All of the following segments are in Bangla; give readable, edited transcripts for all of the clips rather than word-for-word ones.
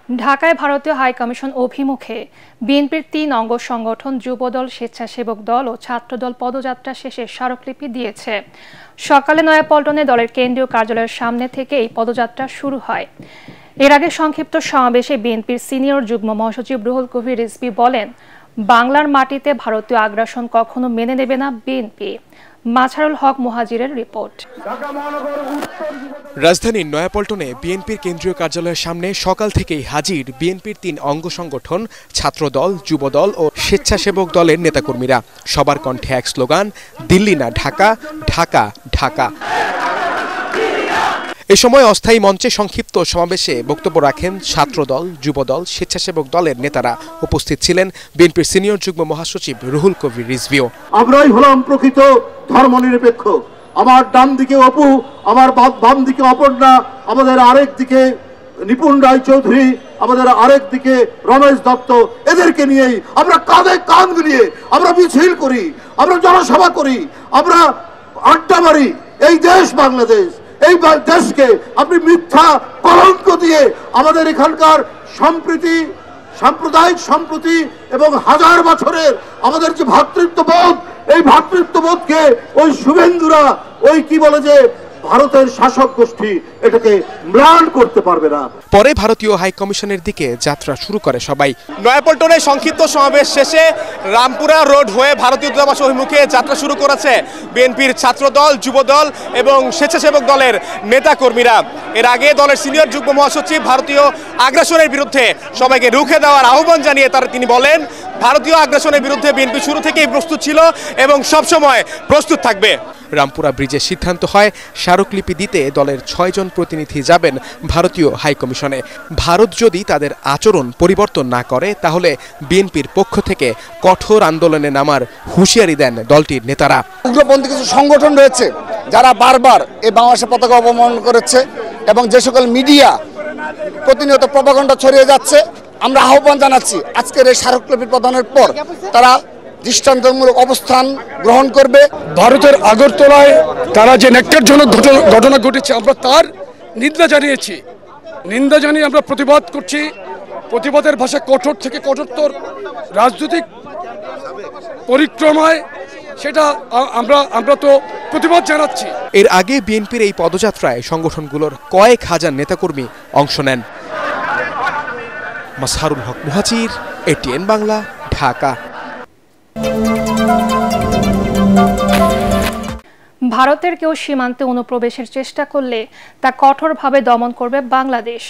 ঢাকায় ভারতীয় হাইকমিশন অভিমুখে বিএনপির ৩ অঙ্গ সংগঠন যুবদল, স্বেচ্ছাসেবক দল ও ছাত্রদল পদযাত্রা শেষে স্মারকলিপি দিয়েছে। সকালে নয়াপল্টনে দলের কেন্দ্রীয় কার্যালয়ের সামনে থেকে এই পদযাত্রা শুরু হয়। এর আগে সংক্ষিপ্ত সমাবেশে বিএনপির সিনিয়র যুগ্ম মহাসচিব রুহুল কবির রিজভী বলেন, বাংলার মাটিতে ভারতীয় আগ্রাসন কখনো মেনে নেবে না বিএনপি। মাছারুল হক মুহাজিরের রিপোর্ট। রাজধানীর নয়াপল্টনে বিএনপির কেন্দ্রীয় কার্যালয়ের সামনে সকাল থেকেই হাজির বিএনপির ৩ অঙ্গ সংগঠন, ছাত্রদল, যুবদল ও স্বেচ্ছাসেবক দলের নেতাকর্মীরা। সবার কণ্ঠে এক স্লোগান, দিল্লি না ঢাকা, ঢাকা ঢাকা। এ সময় অস্থায়ী মঞ্চে সংক্ষিপ্ত সমাবেশে বক্তব্য রাখেন ছাত্রদল, যুবদল, স্বেচ্ছাসেবক দলের নেতারা। উপস্থিত ছিলেন বিএনপির সিনিয়র যুগ্ম মহাসচিব রুহুল কবির রিজভীও। আমরাই হলাম প্রকৃত ধর্মনিরপেক্ষ। আমার ডান দিকে অপু, আমার বাম দিকে অপর্ণা, আমাদের আরেক দিকে নিপুণ রায়চৌধুরী, আমাদের আরেক দিকে রমেশ দত্ত। এদেরকে নিয়েই আমরা কাঁধে কাঁধ মিলিয়ে আমরা মিছিল করি, আমরা জনসভা করি, আমরা আড্ডা মারি। এই দেশ বাংলাদেশ, এই দেশকে আপনি মিথ্যা কলঙ্ক দিয়ে আমাদের এখানকার সম্প্রীতি, সাম্প্রদায়িক সম্প্রীতি এবং হাজার বছরের আমাদের যে ভ্রাতৃত্ববোধ, এই ভ্রাতৃত্ববোধকে ওই শুভেন্দুরা, ওই কি বলে যে ভারতের শাসক গোষ্ঠী, এটাকে ম্লান করতে পারবে না। পরে ভারতীয় হাইকমিশনের দিকে যাত্রা শুরু করে সবাই। নয়াপল্টনে সংক্ষিপ্ত সমাবেশ শেষে রামপুরা রোড হয়ে ভারতীয় দূতাবাস অভিমুখে যাত্রা শুরু করেছে বিএনপির ছাত্রদল, যুবদল এবং স্বেচ্ছাসেবক দলের নেতাকর্মীরা। এর আগে দলের সিনিয়র যুগ্ম মহাসচিব ভারতীয় আগ্রাসনের বিরুদ্ধে সবাইকে রুখে দেওয়ার আহ্বান জানিয়ে তিনি বলেন, ভারতীয় আগ্রাসনের বিরুদ্ধে বিএনপি শুরু থেকেই প্রস্তুত ছিল এবং সবসময় প্রস্তুত থাকবে। রামপুরা ব্রিজের সিদ্ধান্ত হয় স্মারকলিপি দিতে দলের ৬ জন প্রতিনিধি যাবেন ভারতীয় হাইকমিশনে। ভারত যদি তাদের আচরণ পরিবর্তন না করে তাহলে বিএনপির পক্ষ থেকে কঠোর আন্দোলনে নামার হুঁশিয়ারি দেন দলটির নেতারা। উগ্রপন্থী কিছু সংগঠন রয়েছে যারা বারবার এই বাংলাদেশের পতাকা অপমান করেছে এবং যে সকল মিডিয়া প্রতিনিয়ত প্রপাগান্ডা ছড়িয়ে যাচ্ছে, আমরা আহ্বান জানাচ্ছি আজকের এই স্মারকলিপি প্রদানের পর তারা দৃষ্টান্তমূলক অবস্থান গ্রহণ করবে। ভারতের আগরতলায় তারা যে ন্যাক্কারজনক ঘটনা ঘটেছে, আমরা তার নিন্দা জানিয়েছি। নিন্দা জানিয়ে আমরা প্রতিবাদ করছি। প্রতিবাদের ভাষা কঠোর থেকে কঠোরতর রাজনৈতিক পরিক্রমায়, সেটা আমরা তো প্রতিবাদ জানাচ্ছি। এর আগে বিএনপির এই পদযাত্রায় সংগঠনগুলোর কয়েক হাজার নেতাকর্মী অংশ নেন। মাছারুল হক মুহাজির, এটিএন বাংলা, ঢাকা। ভারতের কেউ সীমান্তে অনুপ্রবেশের চেষ্টা করলে তা কঠোরভাবে দমন করবে বাংলাদেশ।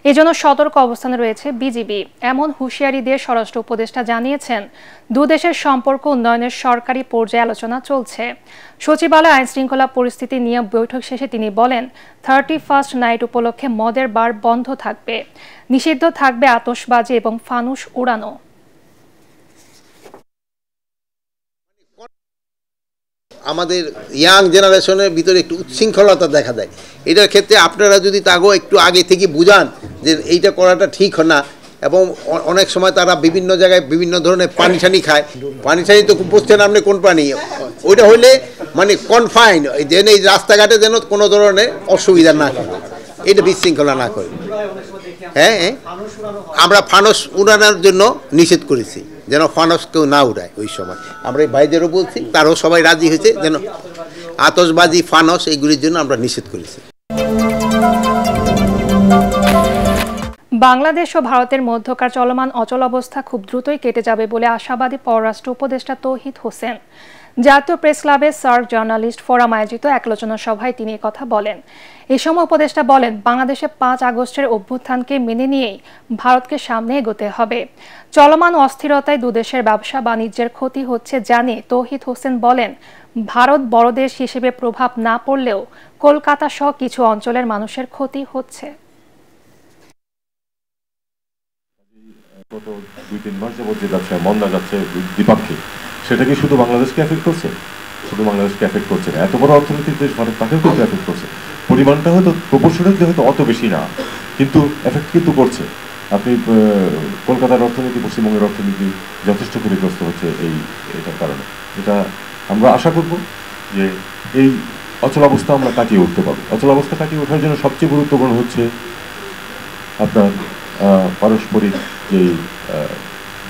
এজন্য সতর্ক অবস্থানে রয়েছে বিজিবি। এমন হুঁশিয়ারি দিয়ে স্বরাষ্ট্র উপদেষ্টা জানিয়েছেন, দুদেশের সম্পর্ক উন্নয়নের সরকারি পর্যায়ে আলোচনা চলছে। সচিবালয়ে আইনশৃঙ্খলা পরিস্থিতি নিয়ে বৈঠক শেষে তিনি বলেন, 31st নাইট উপলক্ষে মদের বার বন্ধ থাকবে, নিষিদ্ধ থাকবে আতশবাজি এবং ফানুস উড়ানো। আমাদের ইয়াং জেনারেশনের ভিতরে একটু উচ্ছৃঙ্খলতা দেখা দেয়। এটার ক্ষেত্রে আপনারা যদি তাকেও একটু আগে থেকে বুঝান যে এইটা করাটা ঠিক না, এবং অনেক সময় তারা বিভিন্ন জায়গায় বিভিন্ন ধরনের পানি টানি খায়। পানি টানি তো বুঝছেন আপনি কোন পানি, ওইটা হইলে মানে কনফাইন, যেন এই রাস্তাঘাটে যেন কোনো ধরনের অসুবিধা না করে, এটা বিশৃঙ্খলা না করে। হ্যাঁ, আমরা ফানস উড়ানোর জন্য নিষেধ করেছি, যেন ফানস কেউ না উড়ায়। ওই সময় আমরা এই ভাইদেরও বলছি, তারাও সবাই রাজি হয়েছে, যেন আতশবাজি, ফানস এইগুলির জন্য আমরা নিষেধ করেছি। বাংলাদেশ ও ভারতের মধ্যকার চলমান অচলাবস্থা খুব দ্রুতই কেটে যাবে বলে আশাবাদী পররাষ্ট্র উপদেষ্টা তৌহিদ হোসেন। জাতীয় প্রেস ক্লাবে সার্ক জার্নালিস্ট ফোরাম আয়োজিত এক আলোচনা সভায় তিনি কথা বলেন। এ সময় উপদেষ্টা বলেন, বাংলাদেশে 5 আগস্টের অভ্যুত্থানকে মেনে নিয়েই ভারতকে সামনে এগোতে হবে। চলমান অস্থিরতায় দুদেশের ব্যবসা বাণিজ্যের ক্ষতি হচ্ছে জানিয়ে তৌহিদ হোসেন বলেন, ভারত বড় দেশ হিসেবে প্রভাব না পড়লেও কলকাতা সহ কিছু অঞ্চলের মানুষের ক্ষতি হচ্ছে। গত 2-3 মাস যাবত যে ব্যবসায় মন্দা যাচ্ছে দ্বিপাক্ষিক, সেটা কি শুধু বাংলাদেশকে এফেক্ট করছে? শুধু বাংলাদেশকে এফেক্ট করছে না, এত বড় অর্থনৈতিক দেশ ভারত, তাকেও কিন্তু এফেক্ট করছে। পরিমাণটা হয়তো প্রপোর্শনালি হয়তো অত বেশি না, কিন্তু এফেক্ট কিন্তু করছে। আপনি কলকাতার অর্থনীতি, পশ্চিমবঙ্গের অর্থনীতি যথেষ্ট ক্ষতিগ্রস্ত হচ্ছে এটার কারণে। এটা আমরা আশা করব যে এই অচলাবস্থা আমরা কাটিয়ে উঠতে পারবো। অচলাবস্থা কাটিয়ে ওঠার জন্য সবচেয়ে গুরুত্বপূর্ণ হচ্ছে আপনার পারস্পরিক যে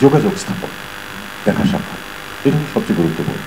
যোগাযোগ স্থাপন, দেখা সাক্ষাৎ, এটা সবচেয়ে গুরুত্বপূর্ণ।